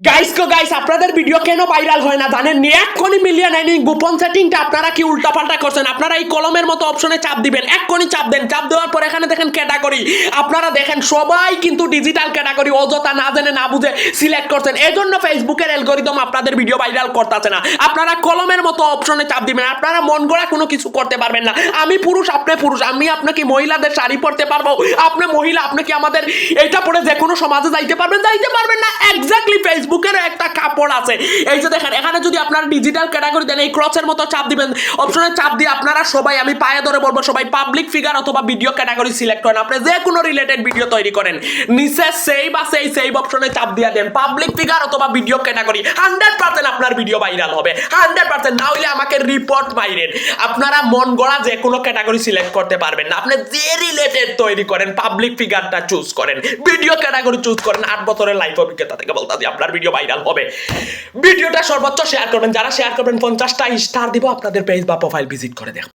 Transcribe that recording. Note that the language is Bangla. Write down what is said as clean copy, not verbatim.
গাইস আপনাদের ভিডিও কেন ভাইরাল হয় না জানেন নি? এক্ষুনি মিলিয়ন আইনি গোপন সেটিংটা আপনারা কি উল্টাপাল্টা করছেন। আপনারা এই কলমের মতো অপশনে চাপ দিবেন, এক্ষুনি চাপ দেন। চাপ দেওয়ার পর এখানে দেখেন ক্যাটাগরি, আপনারা দেখেন সবাই কিন্তু ডিজিটাল ক্যাটাগরি অযথা না জেনে না বুঝে সিলেক্ট করছেন। এজন্য ফেসবুকের অ্যালগরিদম আপনাদের ভিডিও ভাইরাল করতেছে না। আপনারা কলমের মতো অপশনে চাপ দিবেন, আপনারা মন গড়া কোনো কিছু করতে পারবেন না। আমি পুরুষ, আপনি পুরুষ, আমি আপনাকে মহিলাদের শাড়ি পরতে পারবো, আপনি মহিলা, আপনি কি আমাদের এটা পরে যে কোনো সমাজে যাইতে পারবেন না। এক্স্যাক্টলি ফেসবুকের একটা কাপড় আছে, এই যে দেখেন এখানে যদি আপনারা ডিজিটাল ক্যাটাগরি দেন, এই ক্রসের মতো চাপ দিবেন, অপশনে চাপ দিয়ে আপনারা সবাই, আমি পায়ে ধরে বলবো, সবাই পাবলিক ফিগার অথবা ভিডিও ক্যাটাগরি সিলেক্ট করেন। আপনি যে কোনো রিলেটেড ভিডিও তৈরি করেন, নিচে সেভ আছে, এই সেভ অপশনে চাপ দিয়ে দেন পাবলিক ফিগার অথবা ভিডিও ক্যাটাগরি, 100% আপনার ভিডিও ভাইরাল হবে, 100%। না হইলে আমাকে রিপোর্ট মাইরেন। আপনারা মন গড়া যে কোনো ক্যাটাগরি সিলেক্ট করতে পারবেন না। আপনি যে রিলেটেড তৈরি করেন, পাবলিক ফিগারটা চুজ করেন, ভিডিও ক্যাটাগরি চুজ করেন, 8 বছরের লাইফ অভিজ্ঞতা থেকে বলতে আপনার ভিডিও ভাইরাল হবে। ভিডিওটা সর্বোচ্চ শেয়ার করবেন, যারা শেয়ার করবেন 50টা স্টার দিব, আপনাদের পেজ বা প্রোফাইল ভিজিট করে দেখ।